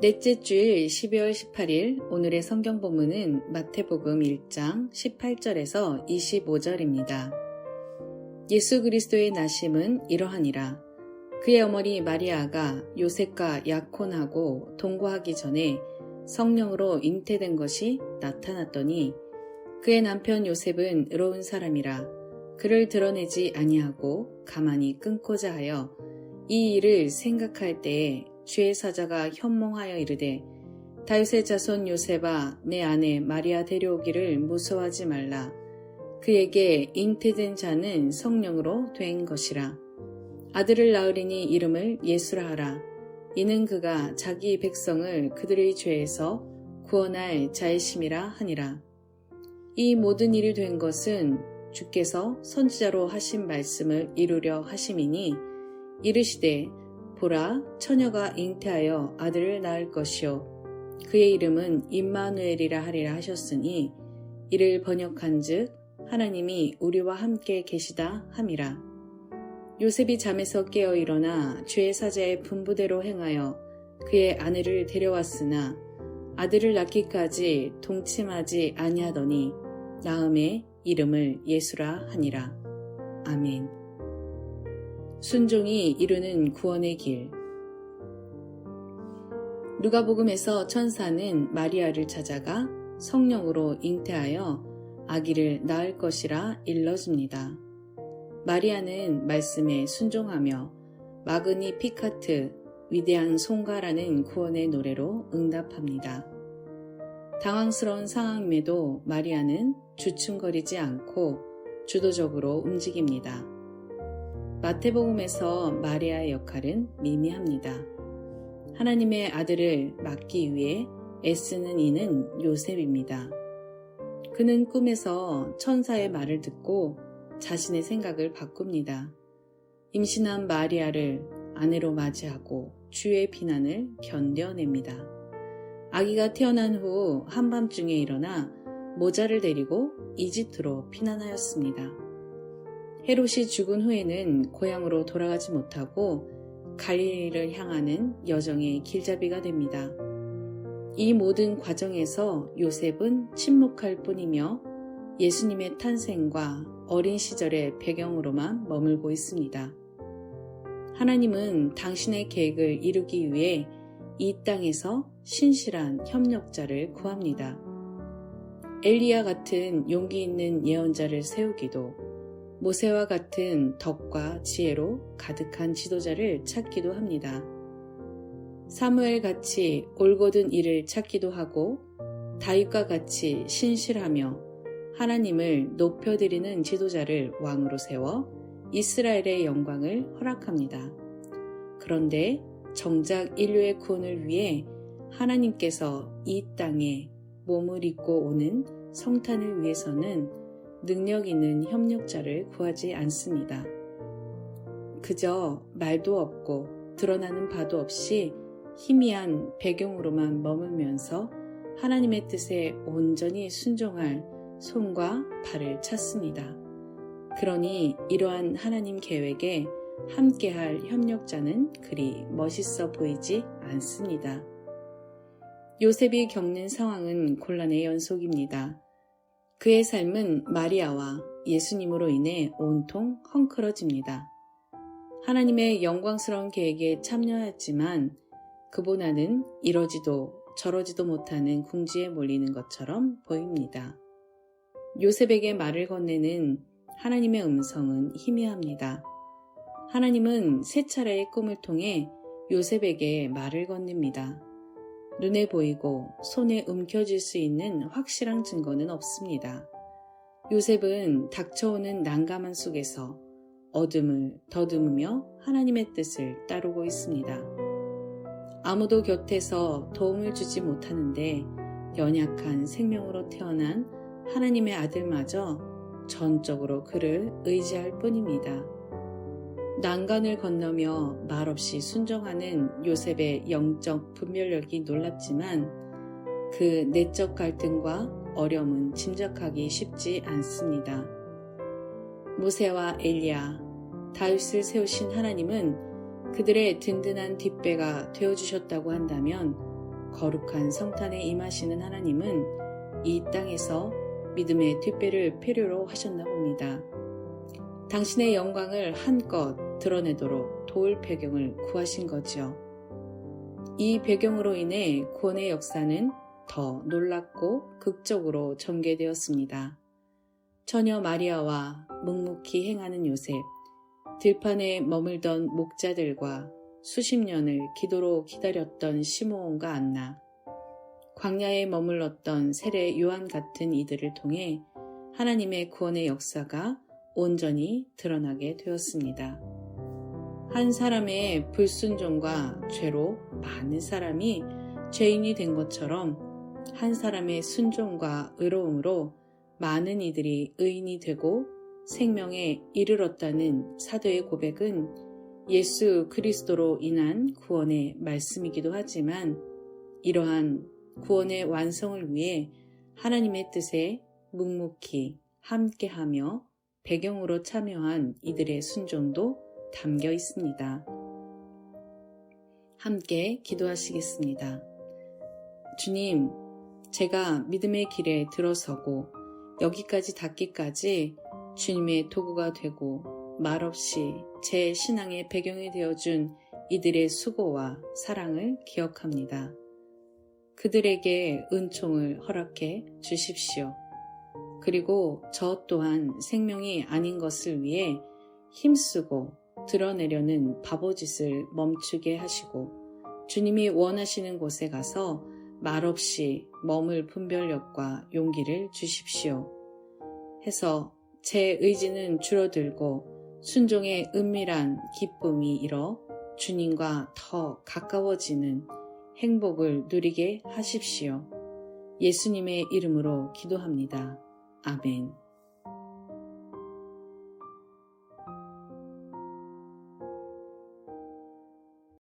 넷째 주일 12월 18일 오늘의 성경 본문은 마태복음 1장 18절에서 25절입니다. 예수 그리스도의 나심은 이러하니라. 그의 어머니 마리아가 요셉과 약혼하고 동거하기 전에 성령으로 잉태된 것이 나타났더니 그의 남편 요셉은 의로운 사람이라 그를 드러내지 아니하고 가만히 끊고자 하여 이 일을 생각할 때에 주의 사자가 현몽하여 이르되 다윗의 자손 요셉아 내 아내 마리아 데려오기를 무서워하지 말라. 그에게 잉태된 자는 성령으로 된 것이라. 아들을 낳으리니 이름을 예수라 하라. 이는 그가 자기 백성을 그들의 죄에서 구원할 자의심이라 하니라. 이 모든 일이 된 것은 주께서 선지자로 하신 말씀을 이루려 하심이니 이르시되 보라 처녀가 잉태하여 아들을 낳을 것이요 그의 이름은 임마누엘이라 하리라 하셨으니 이를 번역한즉 하나님이 우리와 함께 계시다 함이라. 요셉이 잠에서 깨어 일어나 주의 사자의 분부대로 행하여 그의 아내를 데려왔으나 아들을 낳기까지 동침하지 아니하더니 낳음에 이름을 예수라 하니라. 아멘. 순종이 이루는 구원의 길. 누가복음에서 천사는 마리아를 찾아가 성령으로 잉태하여 아기를 낳을 것이라 일러줍니다. 마리아는 말씀에 순종하며 마그니 피카트 위대한 송가라는 구원의 노래로 응답합니다. 당황스러운 상황임에도 마리아는 주춤거리지 않고 주도적으로 움직입니다. 마태복음에서 마리아의 역할은 미미합니다. 하나님의 아들을 낳기 위해 애쓰는 이는 요셉입니다. 그는 꿈에서 천사의 말을 듣고 자신의 생각을 바꿉니다. 임신한 마리아를 아내로 맞이하고 주의 비난을 견뎌냅니다. 아기가 태어난 후 한밤중에 일어나 모자를 데리고 이집트로 피난하였습니다. 헤롯이 죽은 후에는 고향으로 돌아가지 못하고 갈릴리를 향하는 여정의 길잡이가 됩니다. 이 모든 과정에서 요셉은 침묵할 뿐이며 예수님의 탄생과 어린 시절의 배경으로만 머물고 있습니다. 하나님은 당신의 계획을 이루기 위해 이 땅에서 신실한 협력자를 구합니다. 엘리야 같은 용기 있는 예언자를 세우기도 모세와 같은 덕과 지혜로 가득한 지도자를 찾기도 합니다. 사무엘 같이 올곧은 일을 찾기도 하고 다윗과 같이 신실하며 하나님을 높여드리는 지도자를 왕으로 세워 이스라엘의 영광을 허락합니다. 그런데 정작 인류의 구원을 위해 하나님께서 이 땅에 몸을 입고 오는 성탄을 위해서는 능력 있는 협력자를 구하지 않습니다. 그저 말도 없고 드러나는 바도 없이 희미한 배경으로만 머물면서 하나님의 뜻에 온전히 순종할 손과 발을 찾습니다. 그러니 이러한 하나님 계획에 함께할 협력자는 그리 멋있어 보이지 않습니다. 요셉이 겪는 상황은 곤란의 연속입니다. 그의 삶은 마리아와 예수님으로 인해 온통 헝클어집니다. 하나님의 영광스러운 계획에 참여했지만 그보다는 이러지도 저러지도 못하는 궁지에 몰리는 것처럼 보입니다. 요셉에게 말을 건네는 하나님의 음성은 희미합니다. 하나님은 세 차례의 꿈을 통해 요셉에게 말을 건넵니다. 눈에 보이고 손에 움켜쥘 수 있는 확실한 증거는 없습니다. 요셉은 닥쳐오는 난감한 속에서 어둠을 더듬으며 하나님의 뜻을 따르고 있습니다. 아무도 곁에서 도움을 주지 못하는데 연약한 생명으로 태어난 하나님의 아들마저 전적으로 그를 의지할 뿐입니다. 난간을 건너며 말없이 순종하는 요셉의 영적 분별력이 놀랍지만 그 내적 갈등과 어려움은 짐작하기 쉽지 않습니다. 모세와 엘리야, 다윗을 세우신 하나님은 그들의 든든한 뒷배가 되어주셨다고 한다면 거룩한 성탄에 임하시는 하나님은 이 땅에서 믿음의 뒷배를 필요로 하셨나 봅니다. 당신의 영광을 한껏 드러내도록 도울 배경을 구하신 거지요. 이 배경으로 인해 구원의 역사는 더 놀랍고 극적으로 전개되었습니다. 처녀 마리아와 묵묵히 행하는 요셉, 들판에 머물던 목자들과 수십 년을 기도로 기다렸던 시므온과 안나, 광야에 머물렀던 세례 요한 같은 이들을 통해 하나님의 구원의 역사가 온전히 드러나게 되었습니다. 한 사람의 불순종과 죄로 많은 사람이 죄인이 된 것처럼 한 사람의 순종과 의로움으로 많은 이들이 의인이 되고 생명에 이르렀다는 사도의 고백은 예수 그리스도로 인한 구원의 말씀이기도 하지만 이러한 구원의 완성을 위해 하나님의 뜻에 묵묵히 함께하며 배경으로 참여한 이들의 순종도 담겨 있습니다. 함께 기도하시겠습니다. 주님, 제가 믿음의 길에 들어서고 여기까지 닿기까지 주님의 도구가 되고 말없이 제 신앙의 배경이 되어준 이들의 수고와 사랑을 기억합니다. 그들에게 은총을 허락해 주십시오. 그리고 저 또한 생명이 아닌 것을 위해 힘쓰고 드러내려는 바보짓을 멈추게 하시고 주님이 원하시는 곳에 가서 말없이 머물 분별력과 용기를 주십시오. 해서 제 의지는 줄어들고 순종의 은밀한 기쁨이 일어 주님과 더 가까워지는 행복을 누리게 하십시오. 예수님의 이름으로 기도합니다. 아멘.